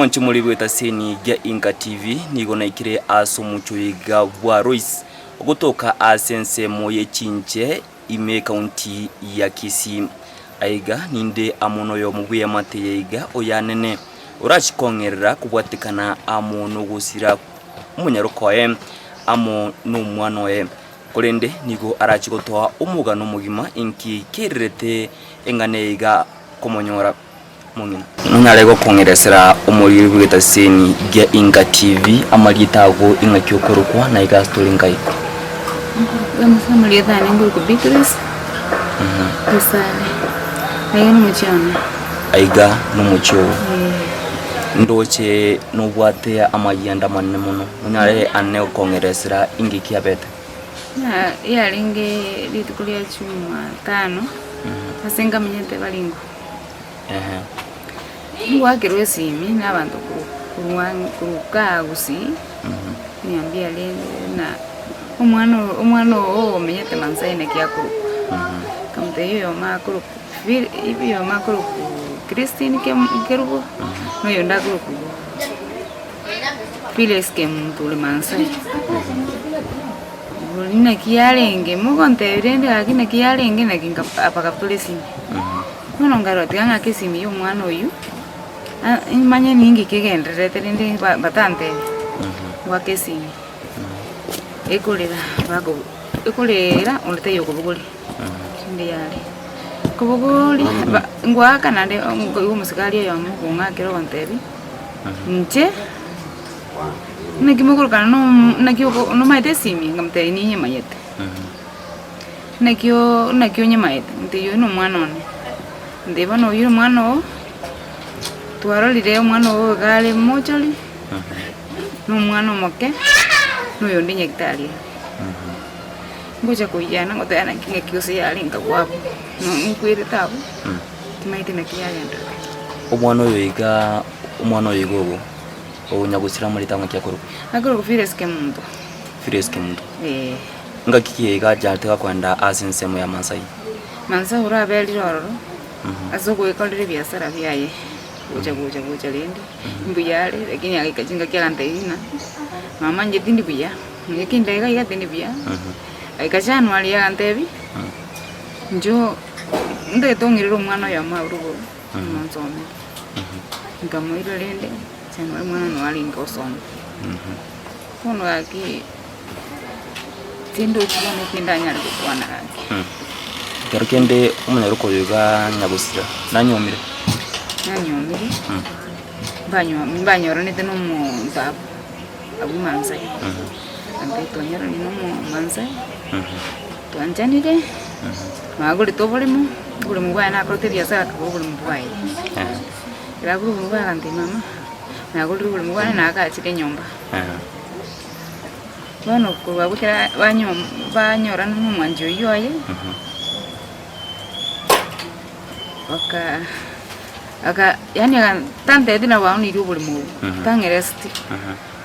Mwanchi muri bweta seni gya Inka TV nigo naikire aso muchuiga bwa Royce gutoka asense moye chinche ime county ya Kisii aiga ninde amono yo mubuye mateye iga oyanene urachikongerera kubwatikana amono gusira umunyarukoye amo n'umwana we kurende nigo arachigotoa umugano mugima inki kirete enganeiga komonyora mungina nunyarego kongeresera umuri bwita seni gya Inka TV amaritago ingakyo korukwa na iga story ngai family thane nguru kubitris usale ayo muchana aiga numucho ndoche nubwate amayanda manne muno nunyare anne kongeresera ingiki abete yalinge litukulia chuma 5 asenga menyete balingo wakirwe simi n'abantu kuruka gusi niambia lende na umwana menyete mansaine kyakuru kamte yo makuru ibyo makuru Christine kerugo no yonda kuru piles ke mutule mansai na kiyalenge mugonte rende akina kiyalenge na kinga apakapule simi nono ngaro tianga kesimi yo mwana oyu imanya ningi kegenderete rende batante wakesimi ekolera onte yo kubuguli ndi yale kubuguli ngwaka nande ngo musikali yo mugunga kero bantebi nche nakimuguru kana no maite simi ngamte ni nyama yete nakyo nyama yete ndiyo no mwana one ndeba no yiro mwana o twarolire mwana o gale mocholi no mwana moke no yondi nyektali ngoja kuyana ngotana kinga kyose yalinga kwapo no nkwire tabo timaite nakiyagenda umwana oyigogo onyagusira muri tanga kyakoro akoro kufireske muntu ngakiki gajate kwanda asense mu ya Masai ura beli roro azoko ekalire biasara byaye buja lendi mbuyale lakini akikajinga kyakante ina mama nje tindi buya ngekinda ika tindi buya aikachano ali yantebi njo nde tongiriro mwana ya marugo monsome ngamwira lende cyangwa mwana no ali ngosoma kono aki tindo cyane kindanya ari kwana kake Garukende umunyaruko yuga nyagusira nanyomire banyora nite no muzab abu manzai ande tonyora ni no manzai twanjanire maguri to bolimo buri mubana akote biasa akaburi mubai era buri mubana ande mama naguri buri mubana nakachire nyomba bano kuba bukira banyora no mwanjo yoye aka yani tante dina wauni rubuli mu tangeresti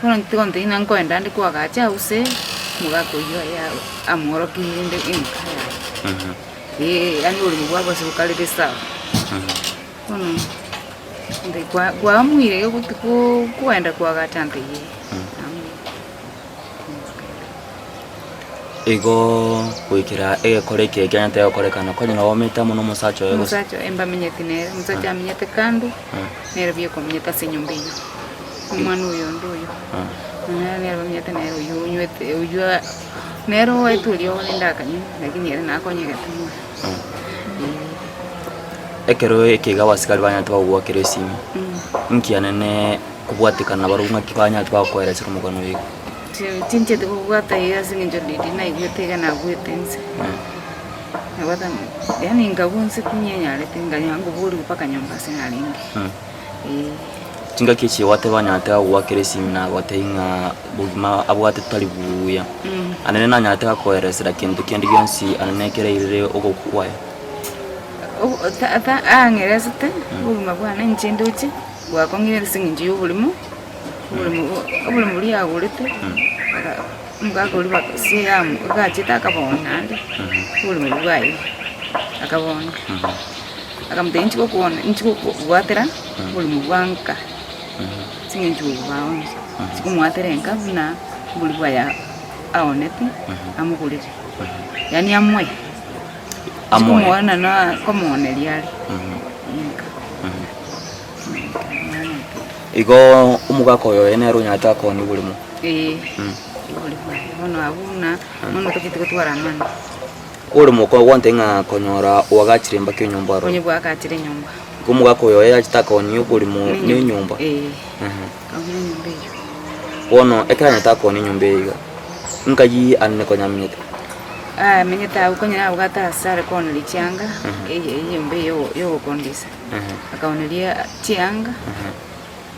kono ntikonte ina nkoenda ndi kwa gacha use mugako yo ya amoro kinde inka yani uri mu bwabo sebukali desa kono ndi kwa muire yo kutiko kuenda kwa gatante ye ego kuikira koreke kyante yokorekana ko nyina wometa muno musacho emba minyetinera musacha minyete kandu nerabye ko minyeta senyumbiyo umwana uyo nduyo nerabye minyete nero yunywete uyo nero waitulio ndakanye lakini era nakonyegete mu ekero ekiga wasikali banya twa kiresi nkianene kubwatikana barunga kibanya twa koeresera mugano yigo tinche de kuwata yazi nginjolidi na igotega na gwetense nabata yani ngabunse kunyenya lete nganyango buri upaka nyomba sinalingi tinga kichi wate banyata wakiresi na watenga bugima abwate talibuya anene na nyata koeresera kintu kendi gyonsi anene kereire ogokwaya angeresete bugima bwana nchendoche bwakongere singinji yobulimo buli muri agurite mugako uri bakasiyamu gachita akabona ande buli muri bwayi akabona akamdenchi ko kuona nchi ko kuwatera buli mubwanka singe njugu baonse sikumwaterenga na bulibwa ya aonete amugulire yani amwe sikumwana na komoneli ali igo umugako yo ene runyata ko ni bulimo ono abuna ono tokite kutwara amana uri muko wantenga konyora wagachire mbake nyumba ro konyibwa akatire nyumba kumugako yo yachitaka oni bulimo ni nyumba kabiri nyumba iyo wono ekanya tako ni nyumba iga nkaji anne konyamnyete menyeta ukonyera ugata sare kono lichanga nyumba yo kondisa akaonelia chianga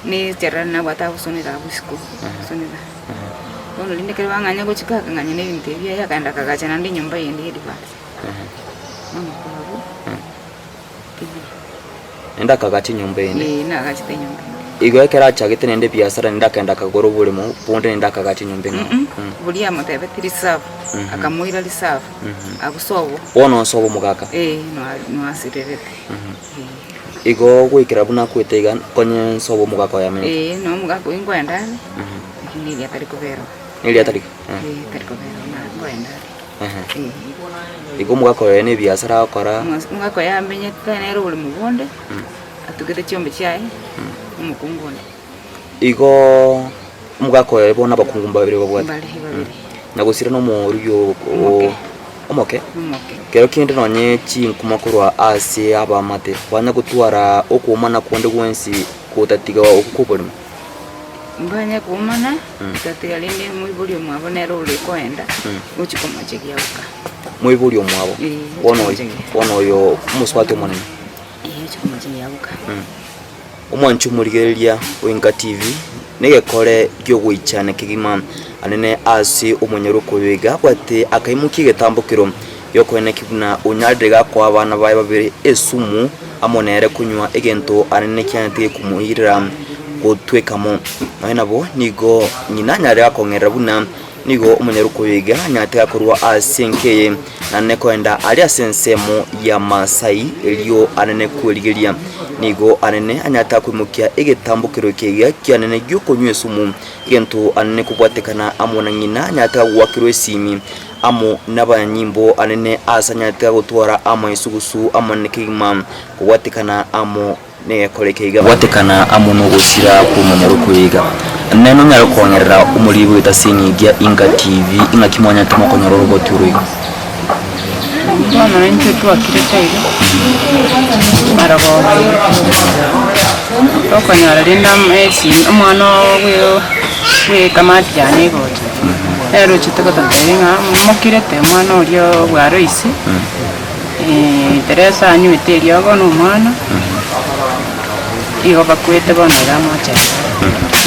ni terana bata usonera busiko sonera ono linde kere wanganya ko chikaka nganya ne binte bya yakaenda kagacha nandi nyumba yende yedivasi mama kwabo enda kagati nyumba yende na kagati nyumba igo ekera chagete nende biasara ndakaenda kagoro bulimo ponde ndaka kagati nyumba buli amata betiri safu akamuira lisafu akusobo wono sobo mugaka no asirerete igo gwikira buna kwetega konye sobo mugaka ya mene no mugaka ingwenda ni ya tariko vero ili atariko tariko vero na ngwenda igo mugaka ya ne biasara akora mugaka ya menye tane uri mubonde atugete cyombe cyayi umukungone igo mugaka ya bona bakungumba babiri babwata nagusira no mu ryo omoke kero kindi nonye chinkumakurwa ase abamate banya gutwara okumana konde gwensi kutatiga okukubulima mbanya kumana tatiga linde mwibuli mwabonero ule koenda uchikoma chekiauka mwibuli mwabo wono yo muswate monene uchikoma chekiauka umwanchu murigeria Winga TV negekore gyo gwichana kigima anene ase umunyaruko biga kwate akaimuki getambukiro yokwene kibuna unyadrega kwa abana baye babiri esumu amonere kunywa egento anene kyante kumuhirira gutwekamo nawe nabo nigo nyina nyare akongera buna nigo umunyaruko biga nyate akorwa asenkeye nanne kwenda ali asensemo ya Masai elio anene kweligeria nigo anene anyata kwimukia egetambukiro kiga kyanene gyokonywe sumu gento anene kubwatekana amona nyina anyata gwakirwe simi amo nabanyimbo anene asanyata gutwara ama isugusu amane kigima kubwatekana amo ne kolekeiga bwatekana amo no gusira ku munyaruko yiga neno nyaro konyerera umuribu itasinyigia Winga TV ingakimwanya tumakonyoro robot uruiga bana nje tu akiretaira marabo okonyara linda mesi umwana we kamati yane goje ero chitako tatenga mokirete mwana olio bwa Royce Teresa anyuite yogo no mwana igo bakwete bono gamacha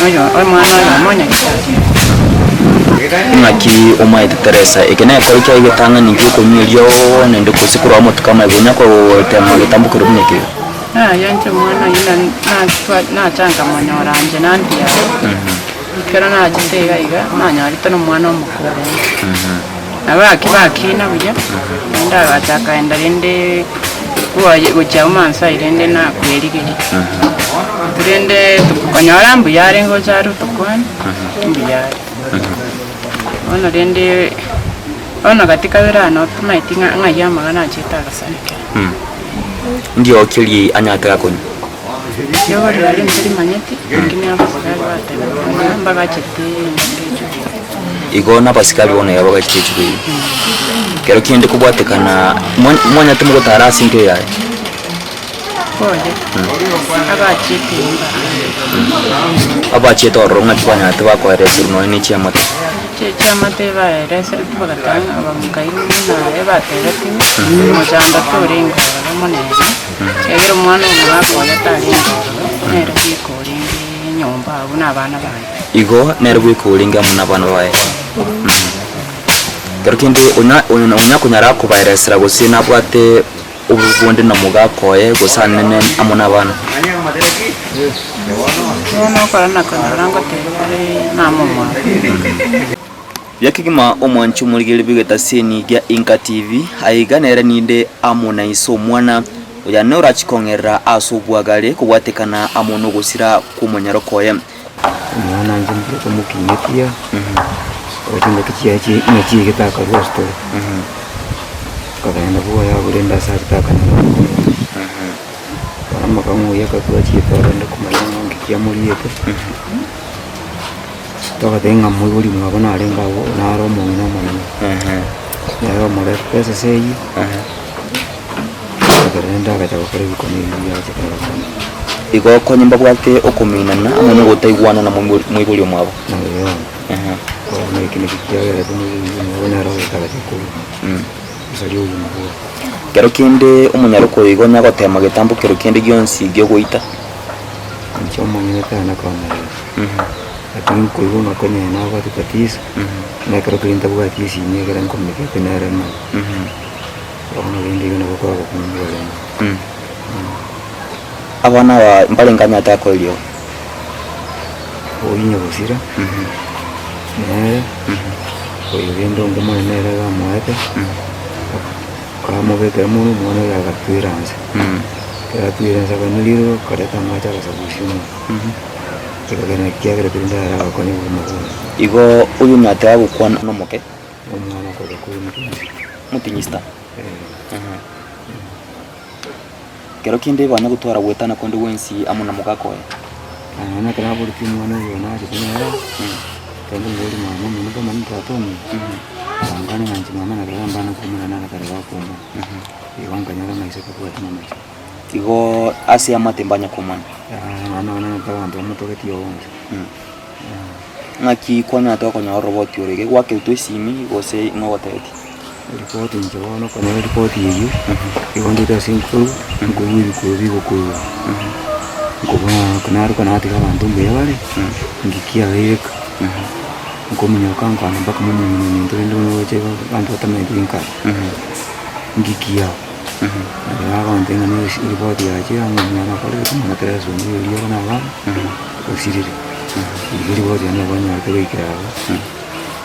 oyo mwana amonya kitari ngaki omaite Teresa ekene yakorika igitanga ningi kunyiryo nende kusikura amoto kama ibonya ko tema gitambukiro bunyeke yanje mwana yina na changa monyoranje nandiya kera na jitega iga nanyari tono mwana omukuru abakina buja nda bataka enda rende kuja umansa irende na kweligeri turende tukonyora mbu yare ngo charu tukwana mbu yare ona rende ona katika birano tumaitinga ngayama kana chitaka sanike ndio kili anyataka konyi yo bari ntiri manyeti ngini abasagari bate mbaga chiti igona basikali bona yabaga chiti kero kindi kubwatekana mwanya tumugo tarasi ndio yaye koje abachiti abachiti oronga twanya tubako eresu no ni chiamate chiamate ba eresu tubagatanga abamukayi na ebatereti mujanda turingo monene egero mwana wako yatali nero bikoringi nyomba abuna abana baye igo nero bikoringa muna abana baye kero kindi onya kunyara ko bayiresera gusina bwate ububundi na mugakoye gusanene amuna abana no korana kanaranga tebare na mama yakigima omwanchu murigele bigeta seni gya Winga TV aiganera ninde amuna iso mwana uya ne urachikongera asubwagale kubwatekana amono gusira kumunyarokoye mwana nje mbuto mukinyetia otinda kichiachi inachi kitaka rosto kakaenda kuwa ya burenda sa kitaka kama kama yaka kwa chito renda kumayanga ngikia muri yetu toka tenga mwibuli mwabona arenga na romo na mwana ya mara pesa sei karenda kachakora bikoni ya chakara igo konyimba bwate okuminana amono gotaigwana na mwibuli mwabo kwa kile kikiagera tumubona ro takachikuru usaliyo mbo kero kinde umunyaroko igo nyagotema gitambo kero kinde gyonsi gyo goita ncho manyene tana kona lakini kwa hivyo nakonya na watu patisa na kero kilinda bwatisi ni kera nkomeke tenere ma wana windi yona kwa kumwele abana wa mbale nganya ta ko ilio oyinya busira ne oyendo ngomo nere ga mwete kama bete muno mwana ya gatwiranze kera twiranze banuliro kada tamacha kasabushimo kagana kiagera pinda ara ko ni muno igo uyu nyata gukwana no moke umwana ko ko mutinyista kero kinde banya gutwara gwetana konde wensi amuna mugakoye ana kana buri mwana yona chitana tendo ngoli mama muno ko mani tatoni angana nanje mama na ramba na kumana na kareba kuma iwanga nyara maisha kwa tena maisha igo asi amatembanya kumana ana ndo mutoketi yonje ngaki konya to konya robot yorege gwake utosimi gose ngoteti report njono konya report yiyo iwonde ta sinkuru ngubiri kubi ngubona kanaro kanati abantu mbeyale ngikia yeka ngomenya kankana mpaka mumu ndo noche abantu tametinka ngikia abantu ngani report yaje ngomenya kale kuma terezo ndiyo na ba osirire igiri bodi yana banya kwikira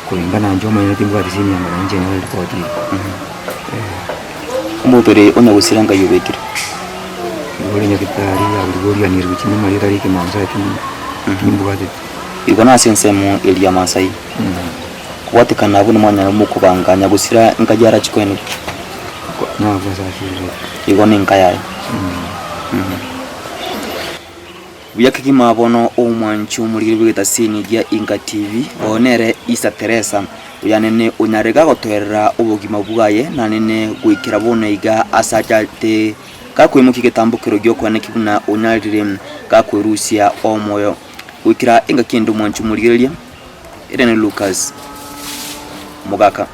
kulingana njoma ina timba tisini ya maranje na report umutore onya gusiranga yubekira uri nyakitari ya uri ya niru chini mali tari ke manza timbuga de igona sensemo Elia Masai kuwatikana abo n'umwanya mu kubanganya gusira nkajara chikwene na baza shiri igone nkayaye Buyakiki mabono omwanchu muri bwita sini ya Inga TV onere Isa Teresa uyanene unyarega gotwerera ubugima bwaye nanene gwikira bone iga asajate kakwimukike tambukiro gyo kwane kibuna unyarire kakwerusia omoyo gwikira Inga kindu mwanchu muri Irene Lucas Mugaka